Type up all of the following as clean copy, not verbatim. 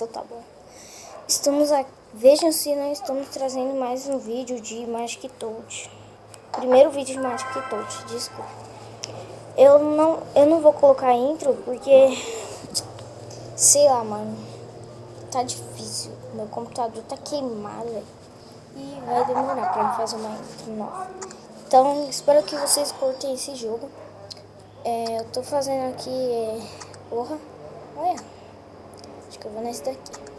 Então tá bom. Estamos aqui. Vejam se nós estamos trazendo mais um vídeo de Magic Toad. Primeiro vídeo de Magic Toad, desculpa. Eu não vou colocar intro porque, sei lá, mano, tá difícil. Meu computador tá queimado, véio, e vai demorar pra fazer uma intro nova. Então, espero que vocês curtem esse jogo. Eu tô fazendo aqui, porra, olha, acho que eu vou nesse daqui.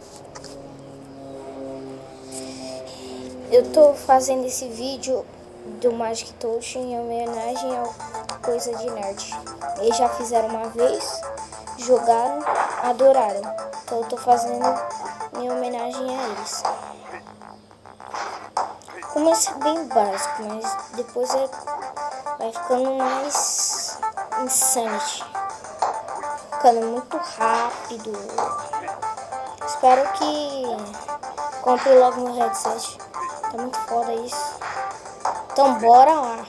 Eu tô fazendo esse vídeo do Magic Toad em homenagem ao Coisa de Nerd. Eles já fizeram uma vez, jogaram, adoraram. Então eu tô fazendo em homenagem a eles. Começa bem básico, mas depois vai ficando mais insanity. Ficando muito rápido. Espero que compre logo no headset. Tá muito foda isso. Então bora lá.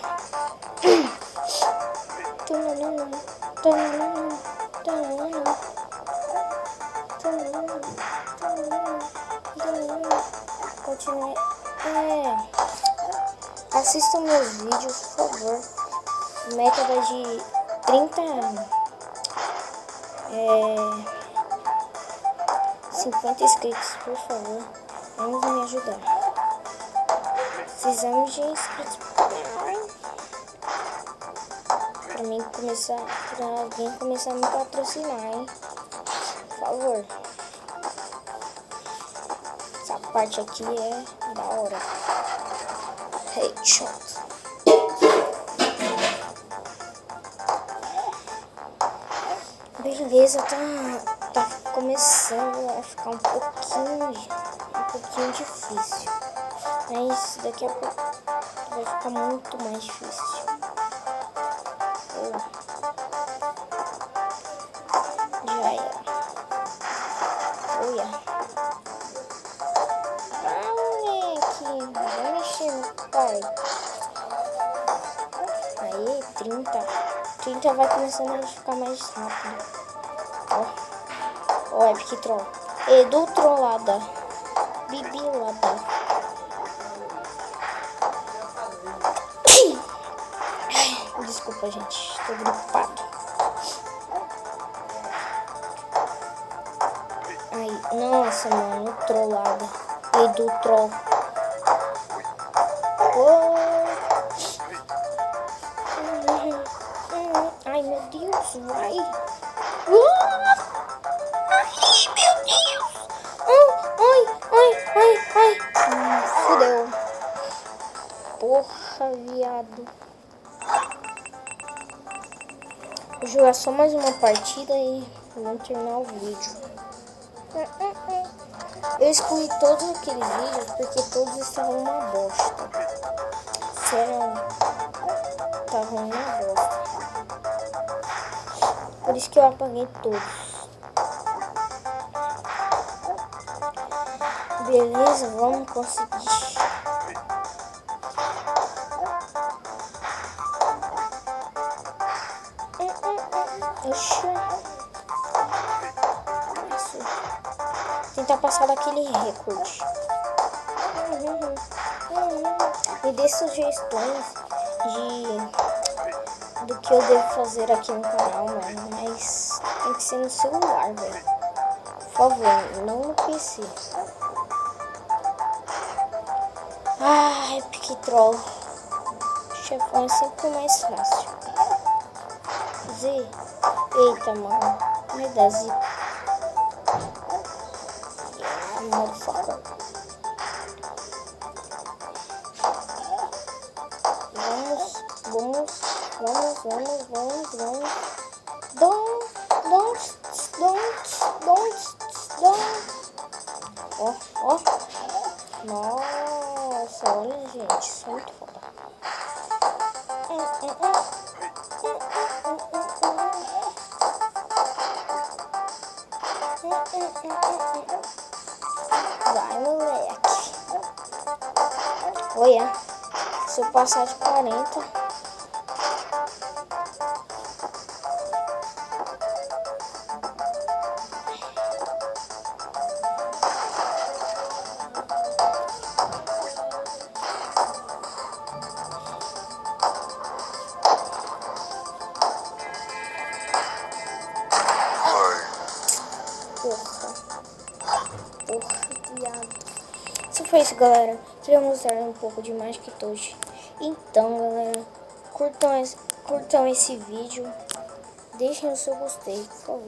Continue. Assistam meus vídeos, por favor. Meta de 50 inscritos, por favor. Vamos me ajudar. Precisamos de inscritos pra alguém começar a me patrocinar, hein? Por favor. Essa parte aqui é da hora. Headshot. Beleza, tá começando a ficar um pouquinho difícil. Mas daqui a pouco vai ficar muito mais difícil. Já era. Olha. Moleque. Vai mexer no pai. Aí, 30. 30 vai começando a ficar mais rápido. Ó, Epic Troll. Edu Trollada. Bibilada. Desculpa, gente. Tô gripado. Ai, nossa, mano. Trollada. Edu Troll. Ai, meu Deus. Vai. Ai, meu Deus. Ai. Fudeu. Porra, viado. Vou jogar só mais uma partida e vamos terminar o vídeo. Eu excluí todos aqueles vídeos porque todos estavam uma bosta. Sério, estavam uma bosta. Por isso que eu apaguei todos. Beleza, vamos conseguir. Oxi. Tentar passar daquele recorde. Me dê sugestões do que eu devo fazer aqui no canal, mano. Mas tem que ser no celular, velho. Por favor, não no PC. Epic Troll. Chefão é sempre mais fácil. Z. Eita, mano. Vai dar zica. Motherfucker. Vamos. Ó. Nossa, olha, gente. Isso é muito foda. Vai, moleque. Olha, se eu passar de 40... Porra, viado. Isso foi isso, galera. Queria mostrar um pouco de Magic Toad. Então, galera, curtam esse vídeo. Deixem o seu gostei, por favor.